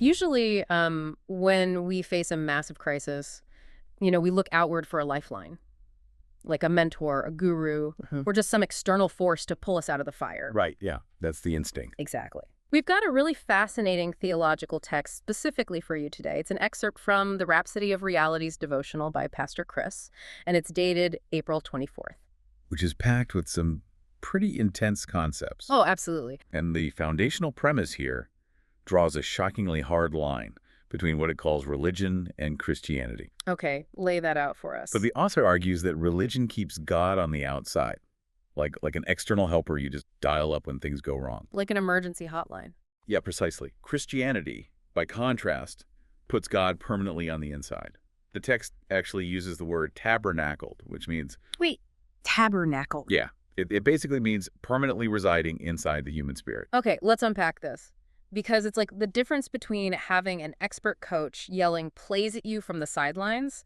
Usually, when we face a massive crisis, we look outward for a lifeline, like a mentor, a guru, or just some external force to pull us out of the fire. Right, yeah. That's the instinct. Exactly. We've got a really fascinating theological text specifically for you today. It's an excerpt from the Rhapsody of Realities devotional by Pastor Chris, and it's dated April 24th. Which is packed with some pretty intense concepts. Oh, absolutely. And the foundational premise here draws a shockingly hard line between what it calls religion and Christianity. Okay, lay that out for us. So the author argues that religion keeps God on the outside, like an external helper you just dial up when things go wrong. Like an emergency hotline. Yeah, precisely. Christianity, by contrast, puts God permanently on the inside. The text actually uses the word tabernacled, which means... Wait, tabernacled? Yeah, it basically means permanently residing inside the human spirit. Okay, let's unpack this. Because it's like the difference between having an expert coach yelling plays at you from the sidelines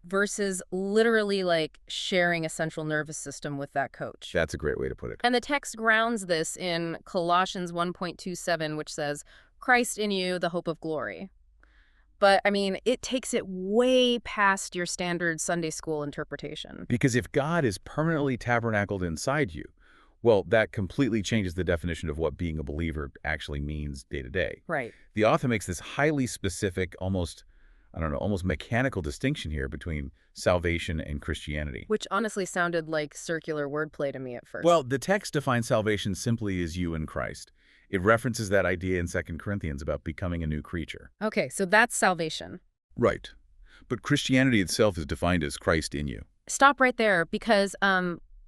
versus literally like sharing a central nervous system with that coach. That's a great way to put it. And the text grounds this in Colossians 1:27, which says, Christ in you, the hope of glory. But, I mean, it takes it way past your standard Sunday school interpretation. Because if God is permanently tabernacled inside you, well, that completely changes the definition of what being a believer actually means day to day. Right. The author makes this highly specific, almost mechanical distinction here between salvation and Christianity. Which honestly sounded like circular wordplay to me at first. Well, the text defines salvation simply as you in Christ. It references that idea in 2 Corinthians about becoming a new creature. Okay, so that's salvation. Right. But Christianity itself is defined as Christ in you. Stop right there, because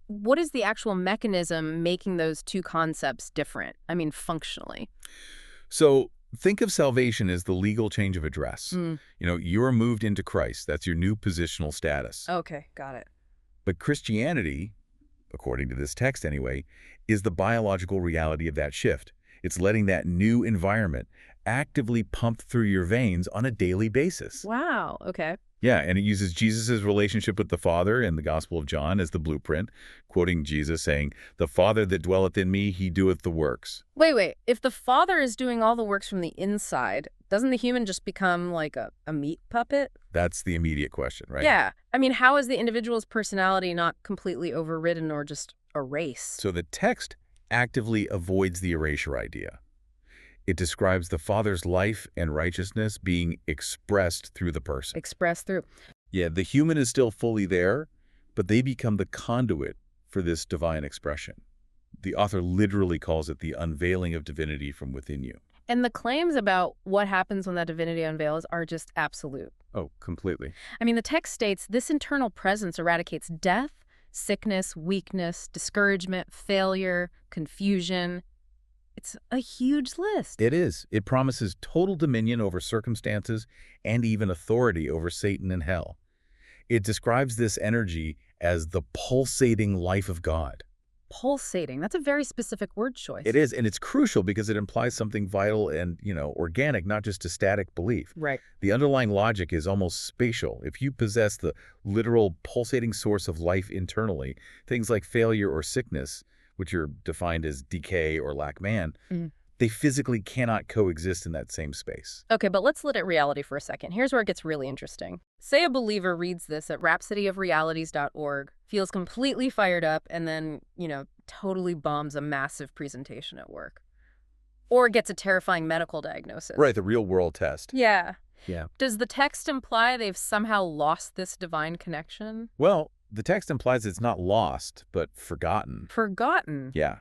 what is the actual mechanism making those two concepts different? I mean, functionally. So think of salvation as the legal change of address. You're moved into Christ. That's your new positional status. Okay, got it. But Christianity, according to this text anyway, is the biological reality of that shift. It's letting that new environment actively pump through your veins on a daily basis. Wow, okay. Yeah, and it uses Jesus' relationship with the Father in the Gospel of John as the blueprint, quoting Jesus saying, "The Father that dwelleth in me, he doeth the works." Wait. If the Father is doing all the works from the inside, doesn't the human just become like a meat puppet? That's the immediate question, right? Yeah. I mean, how is the individual's personality not completely overridden or just erased? So the text actively avoids the erasure idea. It describes the Father's life and righteousness being expressed through the person. Expressed through. Yeah, the human is still fully there, but they become the conduit for this divine expression. The author literally calls it the unveiling of divinity from within you. And the claims about what happens when that divinity unveils are just absolute. Oh, completely. I mean, the text states this internal presence eradicates death, sickness, weakness, discouragement, failure, confusion. It's a huge list. It is. It promises total dominion over circumstances and even authority over Satan and hell. It describes this energy as the pulsating life of God. Pulsating. That's a very specific word choice. It is, and it's crucial because it implies something vital and, organic, not just a static belief. Right. The underlying logic is almost spatial. If you possess the literal pulsating source of life internally, things like failure or sickness, which are defined as decay or lack man, they physically cannot coexist in that same space. Okay, but let's look at reality for a second. Here's where it gets really interesting. Say a believer reads this at rhapsodyofrealities.org, feels completely fired up, and then, totally bombs a massive presentation at work. Or gets a terrifying medical diagnosis. Right, the real-world test. Yeah. Yeah. Does the text imply they've somehow lost this divine connection? Well, the text implies it's not lost, but forgotten. Forgotten? Yeah.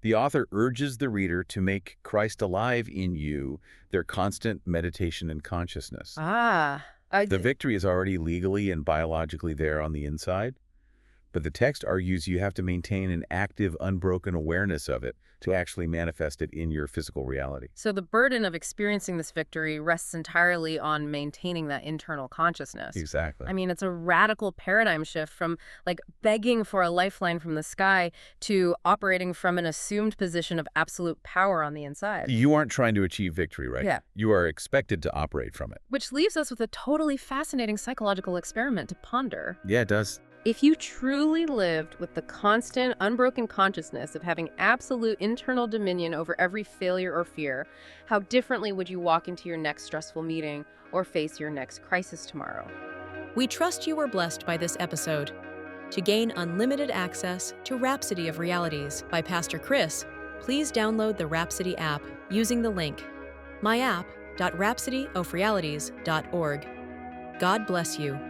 The author urges the reader to make Christ alive in you their constant meditation and consciousness. The victory is already legally and biologically there on the inside, but the text argues you have to maintain an active, unbroken awareness of it to actually manifest it in your physical reality. So the burden of experiencing this victory rests entirely on maintaining that internal consciousness. Exactly. I mean, it's a radical paradigm shift from begging for a lifeline from the sky to operating from an assumed position of absolute power on the inside. You aren't trying to achieve victory, right? Yeah. You are expected to operate from it. Which leaves us with a totally fascinating psychological experiment to ponder. Yeah, it does. If you truly lived with the constant, unbroken consciousness of having absolute internal dominion over every failure or fear, how differently would you walk into your next stressful meeting or face your next crisis tomorrow? We trust you were blessed by this episode. To gain unlimited access to Rhapsody of Realities by Pastor Chris, please download the Rhapsody app using the link myapp.rhapsodyofrealities.org. God bless you.